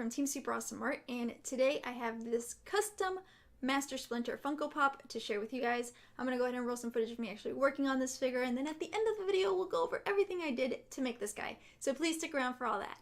from Team Super Awesome Art, and today I have this custom Master Splinter Funko Pop to share with you guys. I'm going to go ahead and roll some footage of me actually working on this figure, and then at the end of the video we'll go over everything I did to make this guy. So please stick around for all that.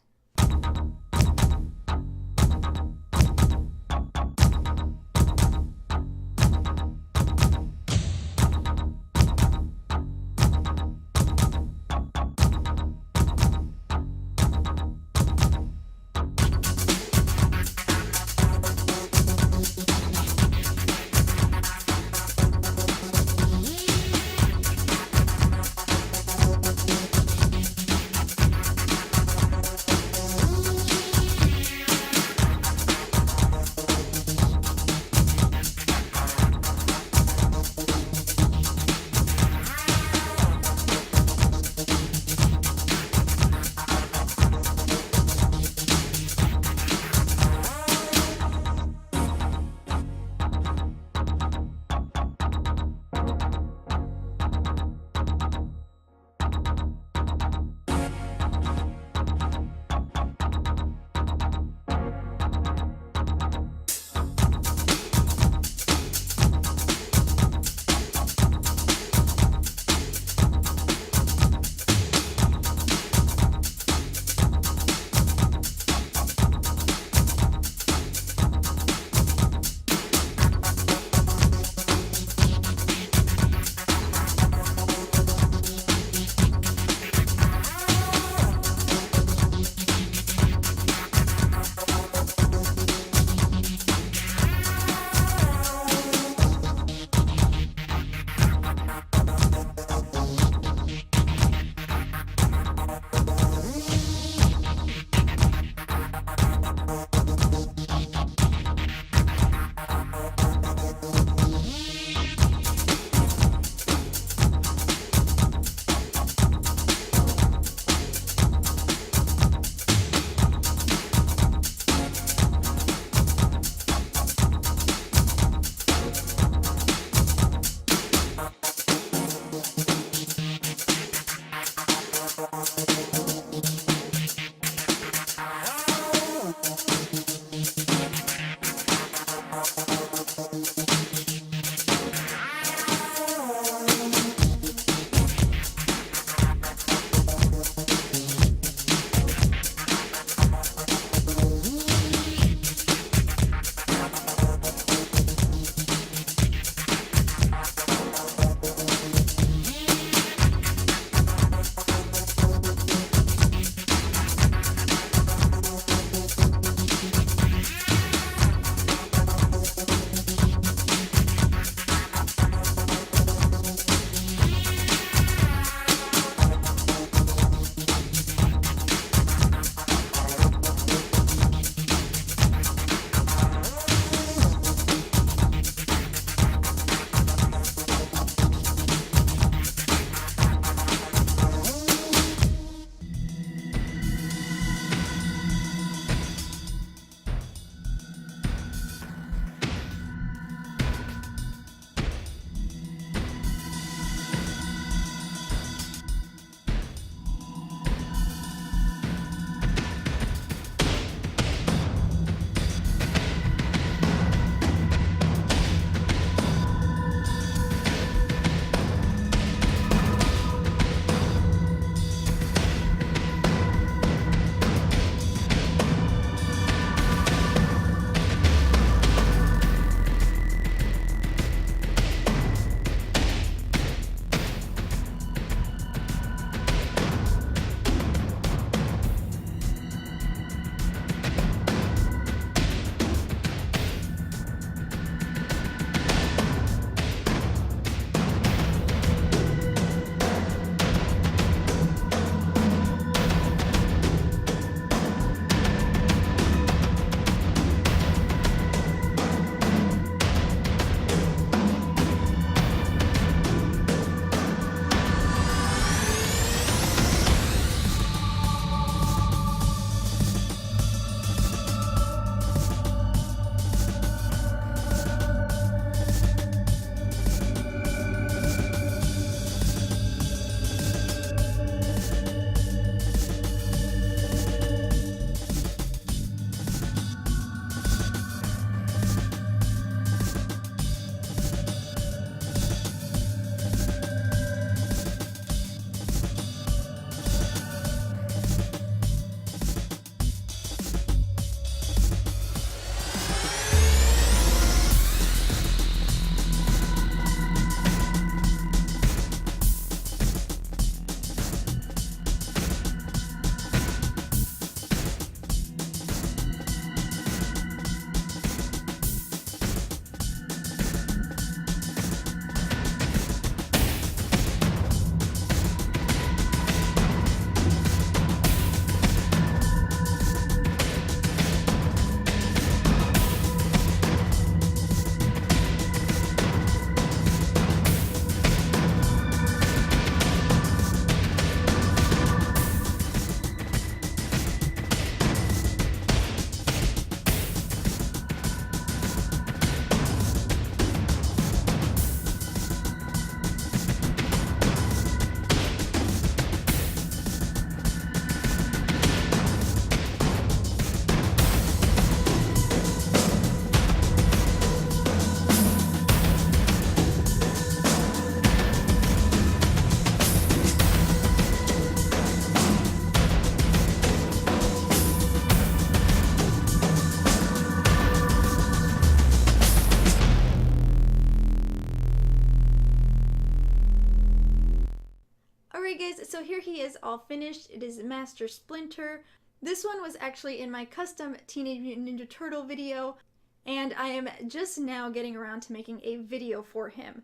Alright guys, so here he is all finished. It is Master Splinter. This one was actually in my custom Teenage Mutant Ninja Turtle video, and I am just now getting around to making a video for him.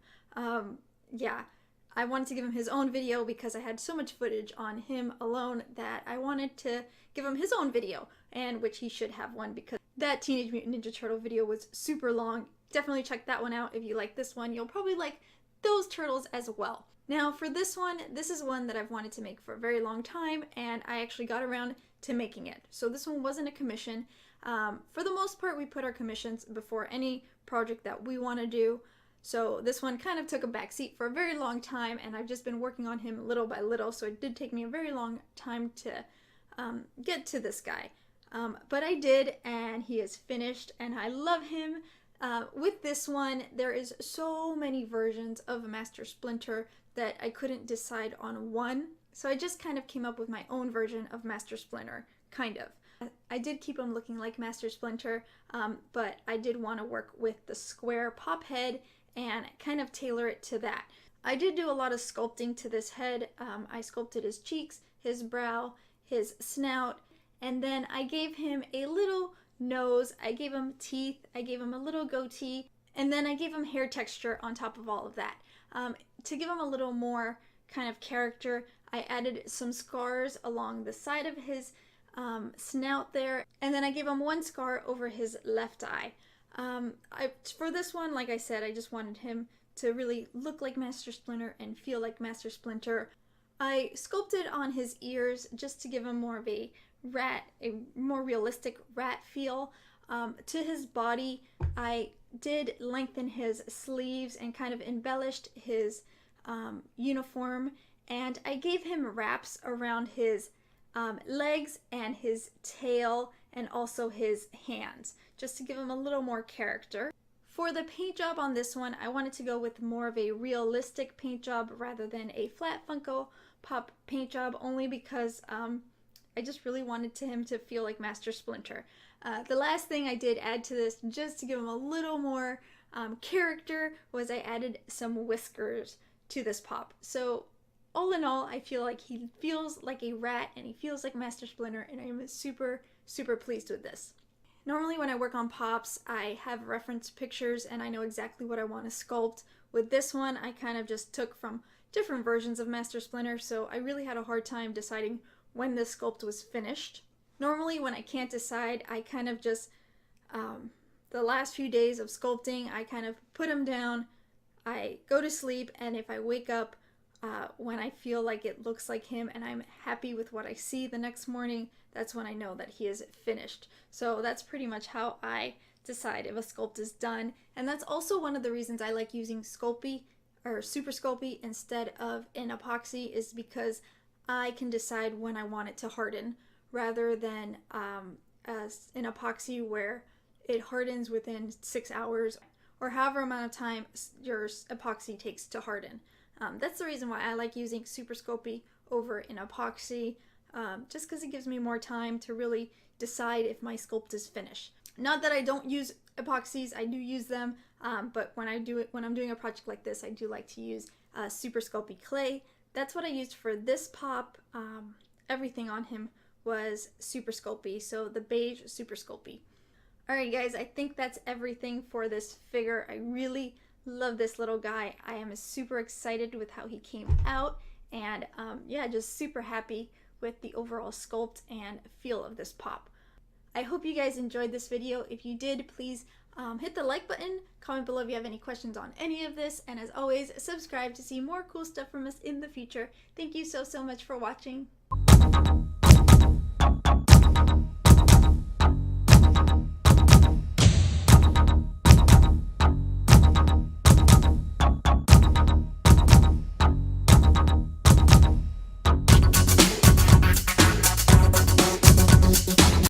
Yeah, I wanted to give him his own video because I had so much footage on him alone that I wanted to give him his own video, and which he should have one because that Teenage Mutant Ninja Turtle video was super long. Definitely check that one out. If you like this one, you'll probably like those turtles as well. Now for this one, this is one that I've wanted to make for a very long time, and I actually got around to making it. So this one wasn't a commission. For the most part, we put our commissions before any project that we want to do. So this one kind of took a backseat for a very long time, and I've just been working on him little by little, so it did take me a very long time to get to this guy. But I did, and he is finished, and I love him. With this one, there is so many versions of Master Splinter that I couldn't decide on one. So I just kind of came up with my own version of Master Splinter, kind of. I did keep him looking like Master Splinter, but I did want to work with the square pop head and kind of tailor it to that. I did do a lot of sculpting to this head. I sculpted his cheeks, his brow, his snout, and then I gave him a little nose, I gave him teeth, I gave him a little goatee, and then I gave him hair texture on top of all of that. To give him a little more kind of character, I added some scars along the side of his snout there, and then I gave him one scar over his left eye. For this one, like I said, I just wanted him to really look like Master Splinter and feel like Master Splinter. I sculpted on his ears just to give him more of a more realistic rat feel. To his body, I did lengthen his sleeves and kind of embellished his uniform, and I gave him wraps around his legs and his tail and also his hands, just to give him a little more character. For the paint job on this one, I wanted to go with more of a realistic paint job rather than a flat Funko Pop paint job, only because I just really wanted him to feel like Master Splinter. The last thing I did add to this, just to give him a little more character, was I added some whiskers to this pop. So all in all, I feel like he feels like a rat and he feels like Master Splinter, and I am super, super pleased with this. Normally when I work on pops, I have reference pictures and I know exactly what I want to sculpt. With this one, I kind of just took from different versions of Master Splinter, so I really had a hard time deciding when this sculpt was finished. Normally when I can't decide, I kind of just, the last few days of sculpting, I kind of put him down, I go to sleep, and if I wake up when I feel like it looks like him and I'm happy with what I see the next morning, that's when I know that he is finished. So that's pretty much how I decide if a sculpt is done. And that's also one of the reasons I like using Sculpey or Super Sculpey instead of an epoxy, is because I can decide when I want it to harden, rather than as an epoxy where it hardens within 6 hours or however amount of time your epoxy takes to harden. That's the reason why I like using Super Sculpey over an epoxy, just because it gives me more time to really decide if my sculpt is finished. Not that I don't use epoxies, I do use them, but when I'm doing a project like this, I do like to use Super Sculpey clay. That's what I used for this pop. Everything on him was Super Sculpey, so the beige Super Sculpey. Alright guys, I think that's everything for this figure. I really love this little guy. I am super excited with how he came out, and yeah, just super happy with the overall sculpt and feel of this pop. I hope you guys enjoyed this video. If you did, please hit the like button, comment below if you have any questions on any of this, and as always, subscribe to see more cool stuff from us in the future. Thank you so much for watching.